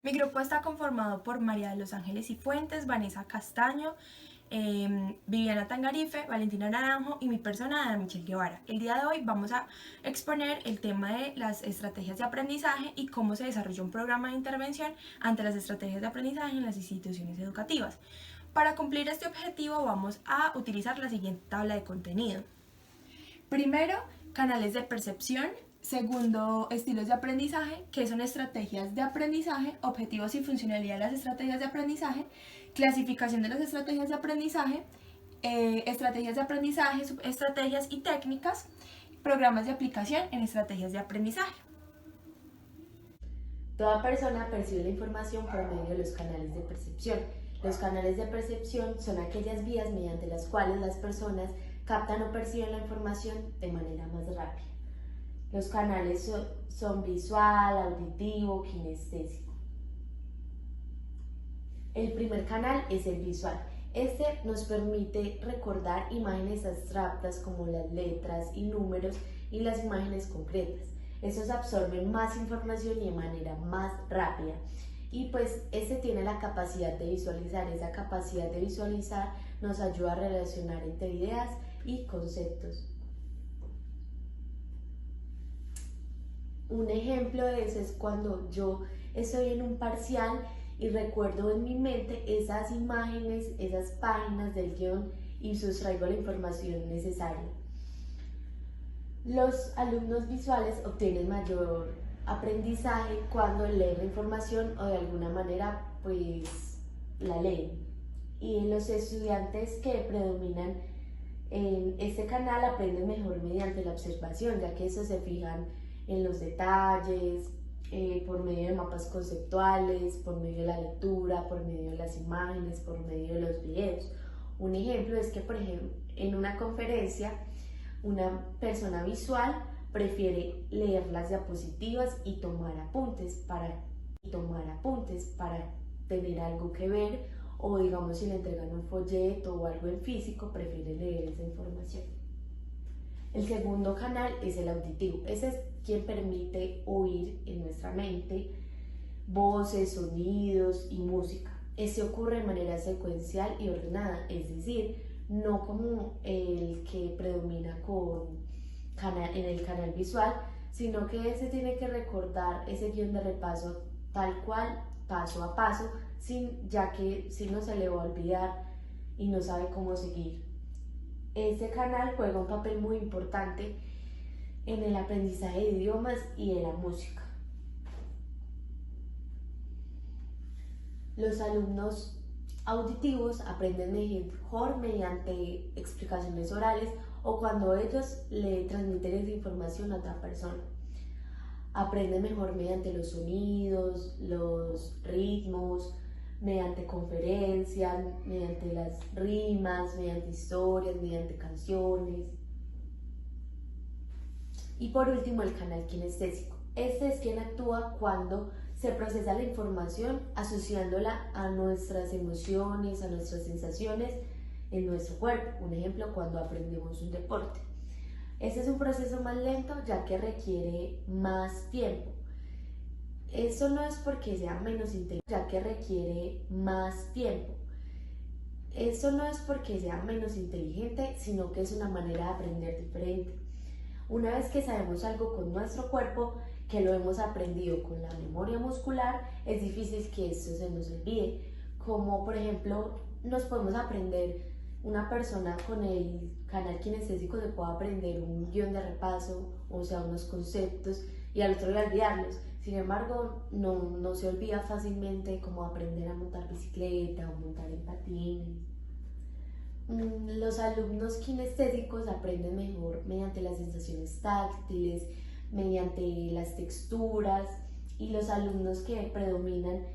Mi grupo está conformado por María de los Ángeles Cifuentes, Vanessa Castaño, Viviana Tangarife, Valentina Naranjo y mi persona, Ana Michelle Guevara. El día de hoy vamos a exponer el tema de las estrategias de aprendizaje y cómo se desarrolla un programa de intervención ante las estrategias de aprendizaje en las instituciones educativas. Para cumplir este objetivo vamos a utilizar la siguiente tabla de contenido. Primero, canales de percepción. Segundo, estilos de aprendizaje, que son estrategias de aprendizaje, objetivos y funcionalidad de las estrategias de aprendizaje, clasificación de las estrategias de aprendizaje, estrategias de aprendizaje, subestrategias y técnicas, programas de aplicación en estrategias de aprendizaje. Toda persona percibe la información por medio de los canales de percepción. Los canales de percepción son aquellas vías mediante las cuales las personas captan o perciben la información de manera más rápida. Los canales son visual, auditivo, kinestésico. El primer canal es el visual. Este nos permite recordar imágenes abstractas como las letras y números y las imágenes concretas. Estos absorben más información y de manera más rápida. Y pues este tiene la capacidad de visualizar. Esa capacidad de visualizar nos ayuda a relacionar entre ideas y conceptos. Un ejemplo de eso es cuando yo estoy en un parcial y recuerdo en mi mente esas imágenes, esas páginas del guión y sustraigo la información necesaria. Los alumnos visuales obtienen mayor aprendizaje cuando leen la información o de alguna manera pues la leen. Y los estudiantes que predominan en este canal aprenden mejor mediante la observación, ya que estos se fijan en los detalles, por medio de mapas conceptuales, por medio de la lectura, por medio de las imágenes, por medio de los videos. Un ejemplo es que, por ejemplo, en una conferencia, una persona visual prefiere leer las diapositivas y tomar apuntes para tener algo que ver, o digamos si le entregan un folleto o algo en físico, prefiere leer esa información. El segundo canal es el auditivo. Ese es quien permite oír en nuestra mente voces, sonidos y música. Este ocurre de manera secuencial y ordenada, es decir, no como el que predomina en el canal visual, sino que se tiene que recordar ese guión de repaso tal cual, paso a paso, ya que si no se le va a olvidar y no sabe cómo seguir. Este canal juega un papel muy importante en el aprendizaje de idiomas y de la música. Los alumnos auditivos aprenden mejor mediante explicaciones orales o cuando ellos le transmiten esa información a otra persona. Aprenden mejor mediante los sonidos, los ritmos, mediante conferencias, mediante las rimas, mediante historias, mediante canciones. Y por último, el canal kinestésico. Este es quien actúa cuando se procesa la información asociándola a nuestras emociones, a nuestras sensaciones en nuestro cuerpo. Un ejemplo, cuando aprendemos un deporte. Este es un proceso más lento ya que requiere más tiempo. Eso no es porque sea menos inteligente, ya que requiere más tiempo. Eso no es porque sea menos inteligente, sino que es una manera de aprender diferente. Una vez que sabemos algo con nuestro cuerpo, que lo hemos aprendido con la memoria muscular, es difícil que esto se nos olvide. Como por ejemplo, nos podemos aprender, una persona con el canal kinestésico se puede aprender un guión de repaso, o sea, unos conceptos, y al otro día olvidarlos. Sin embargo, no se olvida fácilmente como aprender a montar bicicleta o montar en patines. Los alumnos kinestésicos aprenden mejor mediante las sensaciones táctiles, mediante las texturas, y los alumnos que predominan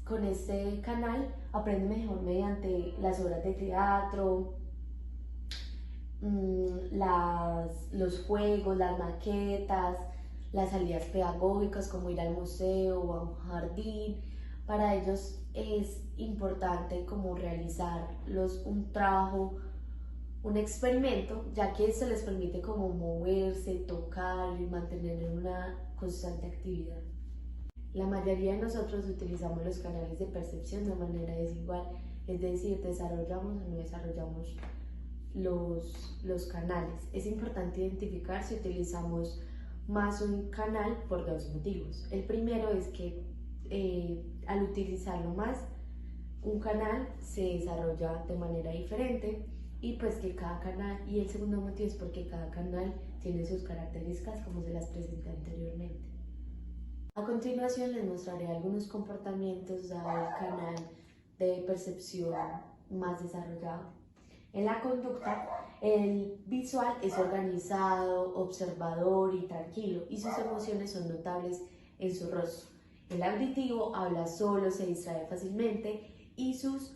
con este canal aprenden mejor mediante las obras de teatro, los juegos, las maquetas, las salidas pedagógicas como ir al museo o a un jardín. Para ellos es importante como realizar un trabajo, un experimento, ya que esto les permite como moverse, tocar y mantener una constante actividad. La mayoría de nosotros utilizamos los canales de percepción de manera desigual, es decir, desarrollamos o no desarrollamos los canales. Es importante identificar si utilizamos más un canal por dos motivos. El primero es que al utilizarlo más, un canal se desarrolla de manera diferente y pues que cada canal, y el segundo motivo es porque cada canal tiene sus características como se las presenté anteriormente. A continuación les mostraré algunos comportamientos del canal de percepción más desarrollado. En la conducta, el visual es organizado, observador y tranquilo, y sus emociones son notables en su rostro. El auditivo habla solo, se distrae fácilmente y sus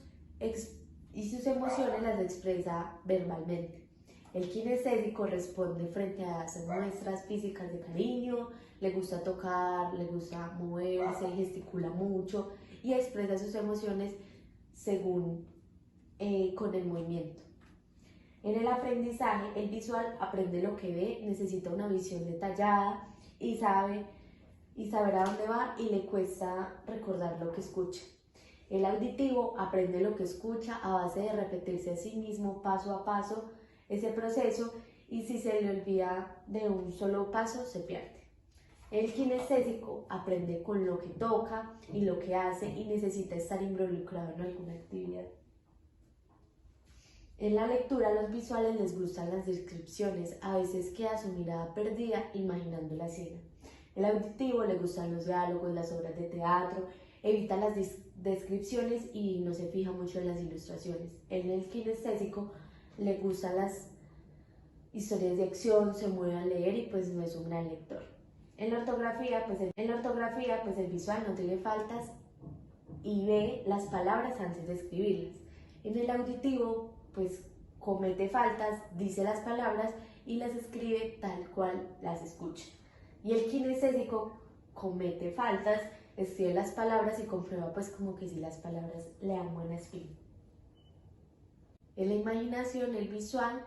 emociones las expresa verbalmente. El kinestésico responde frente a esas muestras físicas de cariño, le gusta tocar, le gusta moverse, gesticula mucho y expresa sus emociones según con el movimiento. En el aprendizaje, el visual aprende lo que ve, necesita una visión detallada y saber a dónde va y le cuesta recordar lo que escucha. El auditivo aprende lo que escucha a base de repetirse a sí mismo paso a paso ese proceso y si se le olvida de un solo paso se pierde. El kinestésico aprende con lo que toca y lo que hace y necesita estar involucrado en alguna actividad. En la lectura a los visuales les gustan las descripciones, a veces queda su mirada perdida imaginando la escena. El auditivo le gustan los diálogos, las obras de teatro, evita las descripciones y no se fija mucho en las ilustraciones. En el kinestésico le gustan las historias de acción, se mueve a leer y pues no es un gran lector. En la ortografía, pues el visual no tiene faltas y ve las palabras antes de escribirlas. En el auditivo, pues comete faltas, dice las palabras y las escribe tal cual las escucha. Y el kinestésico comete faltas, escribe las palabras y comprueba pues como que si las palabras le dan buena espina. En la imaginación, el visual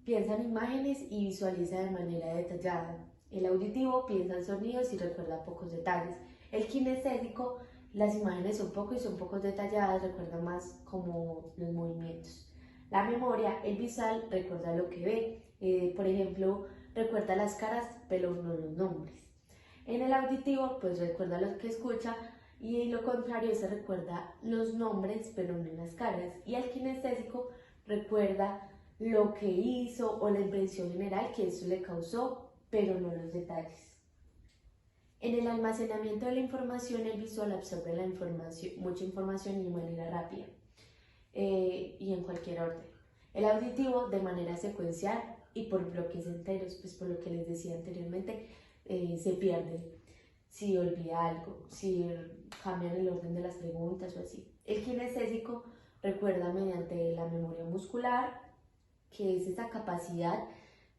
piensa en imágenes y visualiza de manera detallada. El auditivo piensa en sonidos y recuerda pocos detalles. El kinestésico, las imágenes son pocos detalladas, recuerda más como los movimientos. La memoria, el visual recuerda lo que ve, por ejemplo, recuerda las caras pero no los nombres. En el auditivo, pues recuerda lo que escucha y lo contrario se recuerda los nombres pero no las caras. Y el kinestésico recuerda lo que hizo o la impresión general que eso le causó, pero no los detalles. En el almacenamiento de la información, el visual absorbe mucha información y de manera rápida y en cualquier orden. El auditivo de manera secuencial y por bloques enteros, pues por lo que les decía anteriormente, se pierde si olvida algo, si cambian el orden de las preguntas o así. El kinestésico recuerda mediante la memoria muscular, que es esa capacidad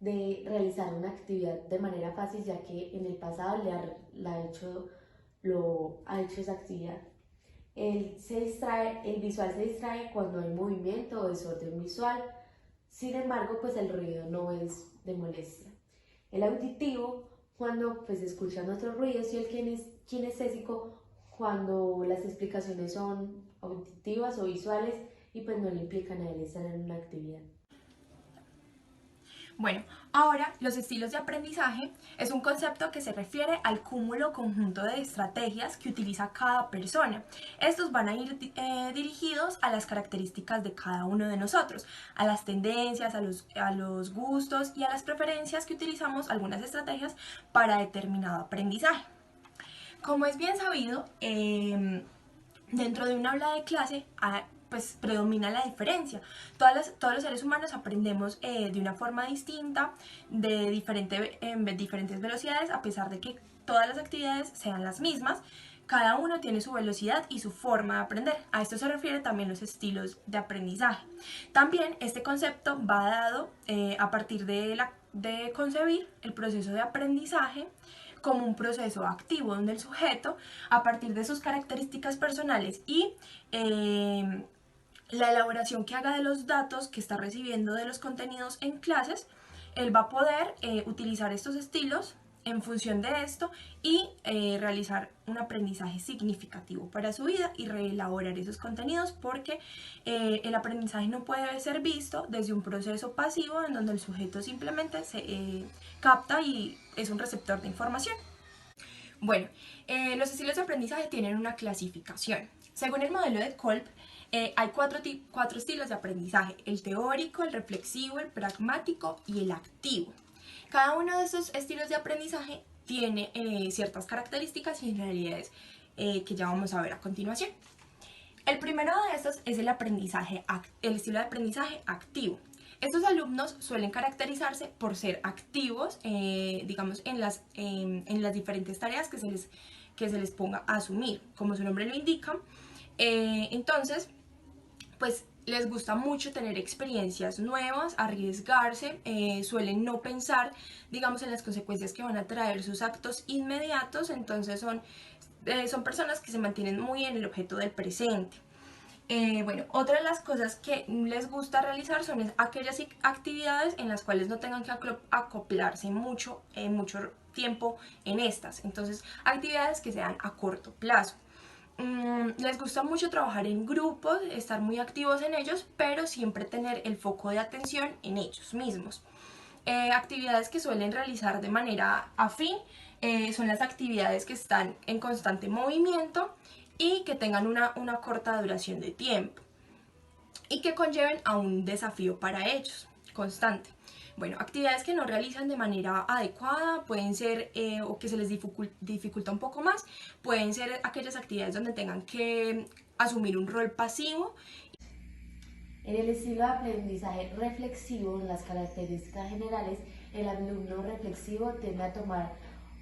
de realizar una actividad de manera fácil, ya que en el pasado ha hecho esa actividad. El visual se distrae cuando hay movimiento o desorden visual, sin embargo, pues el ruido no es de molestia. El auditivo, cuando pues escuchan otros ruidos, y el kinestésico, cuando las explicaciones son auditivas o visuales y pues no le implican a él estar en una actividad. Bueno, ahora los estilos de aprendizaje es un concepto que se refiere al cúmulo conjunto de estrategias que utiliza cada persona. Estos van a ir dirigidos a las características de cada uno de nosotros, a las tendencias, a los gustos y a las preferencias que utilizamos algunas estrategias para determinado aprendizaje. Como es bien sabido, dentro de un aula de clase pues predomina la diferencia. Todos los seres humanos aprendemos de una forma distinta, de diferentes velocidades, a pesar de que todas las actividades sean las mismas. Cada uno tiene su velocidad y su forma de aprender. A esto se refiere también los estilos de aprendizaje. También este concepto va dado a partir de concebir el proceso de aprendizaje como un proceso activo donde el sujeto, a partir de sus características personales y la elaboración que haga de los datos que está recibiendo de los contenidos en clases, él va a poder utilizar estos estilos en función de esto y realizar un aprendizaje significativo para su vida y reelaborar esos contenidos, porque el aprendizaje no puede ser visto desde un proceso pasivo en donde el sujeto simplemente se capta y es un receptor de información. Bueno, los estilos de aprendizaje tienen una clasificación. Según el modelo de Kolb, hay cuatro estilos de aprendizaje: el teórico, el reflexivo, el pragmático y el activo. Cada uno de estos estilos de aprendizaje tiene ciertas características y generalidades que ya vamos a ver a continuación. El primero de estos es el estilo de aprendizaje activo. Estos alumnos suelen caracterizarse por ser activos, digamos, en las diferentes tareas que se les ponga a asumir, como su nombre lo indica. Entonces, pues les gusta mucho tener experiencias nuevas, arriesgarse, suelen no pensar, digamos, en las consecuencias que van a traer sus actos inmediatos, entonces son personas que se mantienen muy en el objeto del presente. Bueno, otra de las cosas que les gusta realizar son aquellas actividades en las cuales no tengan que acoplarse mucho tiempo en estas. Entonces, actividades que sean a corto plazo. Les gusta mucho trabajar en grupos, estar muy activos en ellos, pero siempre tener el foco de atención en ellos mismos. Actividades que suelen realizar de manera afín son las actividades que están en constante movimiento y que tengan una corta duración de tiempo y que conlleven a un desafío para ellos constante. Bueno, actividades que no realizan de manera adecuada pueden ser, o que se les dificulta un poco más, pueden ser aquellas actividades donde tengan que asumir un rol pasivo. En el estilo de aprendizaje reflexivo, en las características generales, el alumno reflexivo tiende a tomar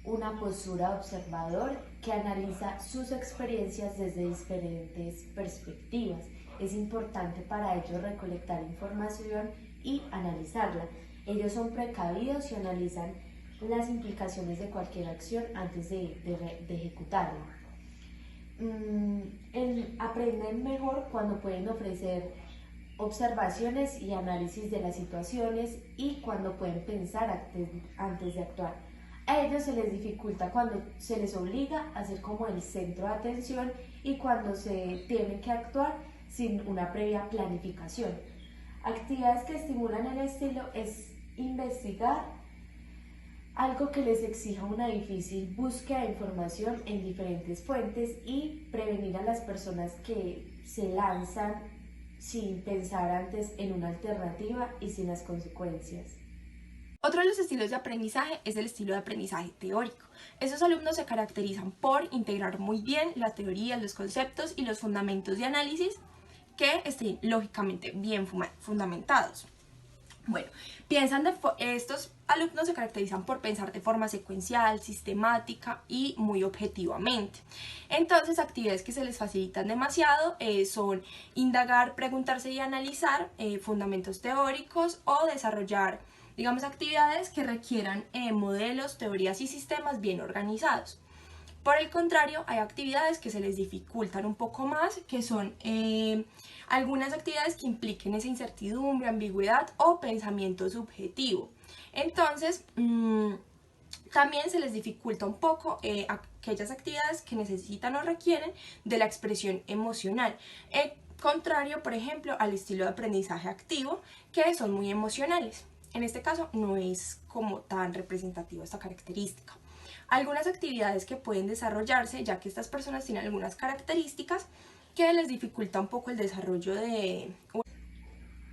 una postura observador que analiza sus experiencias desde diferentes perspectivas. Es importante para ellos recolectar información y analizarla. Ellos son precavidos y analizan las implicaciones de cualquier acción antes de ejecutarla. Aprenden mejor cuando pueden ofrecer observaciones y análisis de las situaciones y cuando pueden pensar antes de actuar. A ellos se les dificulta cuando se les obliga a ser como el centro de atención y cuando se tienen que actuar sin una previa planificación. Actividades que estimulan el estilo es investigar algo que les exija una difícil búsqueda de información en diferentes fuentes y prevenir a las personas que se lanzan sin pensar antes en una alternativa y sin las consecuencias. Otro de los estilos de aprendizaje es el estilo de aprendizaje teórico. Esos alumnos se caracterizan por integrar muy bien la teoría, los conceptos y los fundamentos de análisis que estén lógicamente bien fundamentados. Bueno, estos alumnos se caracterizan por pensar de forma secuencial, sistemática y muy objetivamente. Entonces, actividades que se les facilitan demasiado son indagar, preguntarse y analizar fundamentos teóricos o desarrollar, digamos, actividades que requieran modelos, teorías y sistemas bien organizados. Por el contrario, hay actividades que se les dificultan un poco más, que son algunas actividades que impliquen esa incertidumbre, ambigüedad o pensamiento subjetivo. Entonces, también se les dificulta un poco aquellas actividades que necesitan o requieren de la expresión emocional. Contrario, por ejemplo, al estilo de aprendizaje activo, que son muy emocionales. En este caso, no es como tan representativa esta característica. Algunas actividades que pueden desarrollarse, ya que estas personas tienen algunas características que les dificulta un poco el desarrollo de...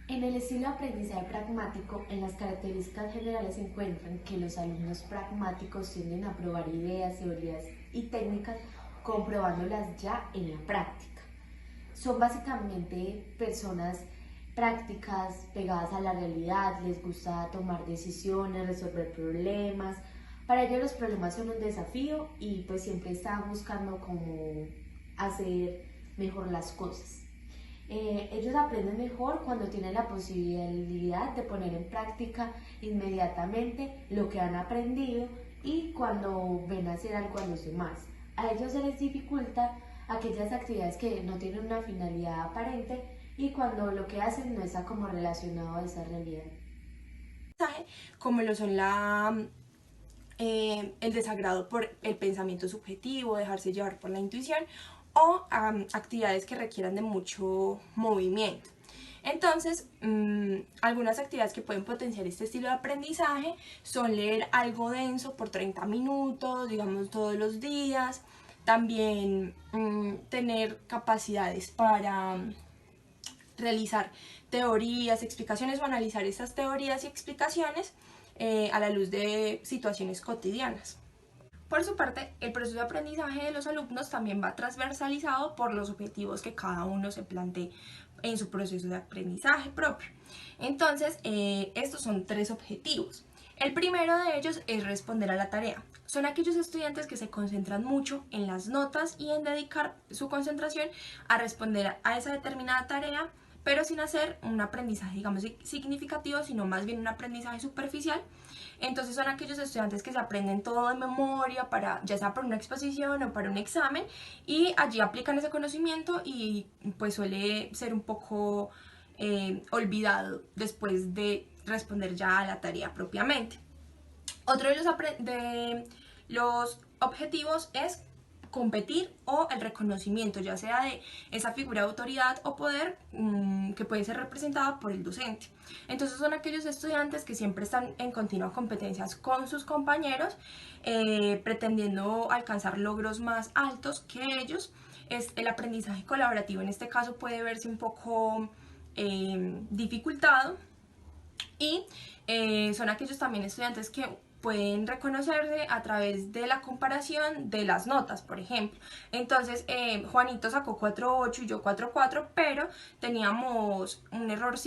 En el estilo de aprendizaje pragmático, en las características generales se encuentran que los alumnos pragmáticos tienden a probar ideas, teorías y técnicas comprobándolas ya en la práctica. Son básicamente personas prácticas, pegadas a la realidad, les gusta tomar decisiones, resolver problemas. Para ellos los problemas son un desafío y pues siempre están buscando cómo hacer mejor las cosas. Ellos aprenden mejor cuando tienen la posibilidad de poner en práctica inmediatamente lo que han aprendido y cuando ven hacer algo a los demás. A ellos se les dificulta aquellas actividades que no tienen una finalidad aparente y cuando lo que hacen no está como relacionado a esa realidad. Como lo son el desagrado por el pensamiento subjetivo, dejarse llevar por la intuición o actividades que requieran de mucho movimiento. Entonces, algunas actividades que pueden potenciar este estilo de aprendizaje son leer algo denso por 30 minutos, digamos todos los días. También tener capacidades para realizar teorías, explicaciones o analizar estas teorías y explicaciones a la luz de situaciones cotidianas. Por su parte, el proceso de aprendizaje de los alumnos también va transversalizado por los objetivos que cada uno se plantee en su proceso de aprendizaje propio. Entonces, estos son 3 objetivos. El primero de ellos es responder a la tarea. Son aquellos estudiantes que se concentran mucho en las notas y en dedicar su concentración a responder a esa determinada tarea, pero sin hacer un aprendizaje, digamos, significativo, sino más bien un aprendizaje superficial. Entonces son aquellos estudiantes que se aprenden todo de memoria, ya sea para una exposición o para un examen, y allí aplican ese conocimiento y pues suele ser un poco olvidado después de responder ya a la tarea propiamente. Otro de los objetivos es competir o el reconocimiento, ya sea de esa figura de autoridad o poder que puede ser representada por el docente. Entonces son aquellos estudiantes que siempre están en continua competencias con sus compañeros, pretendiendo alcanzar logros más altos que ellos. El aprendizaje colaborativo en este caso puede verse un poco dificultado, y son aquellos también estudiantes que pueden reconocerse a través de la comparación de las notas, por ejemplo. Entonces, Juanito sacó 4.8 y yo 4.4, pero teníamos un error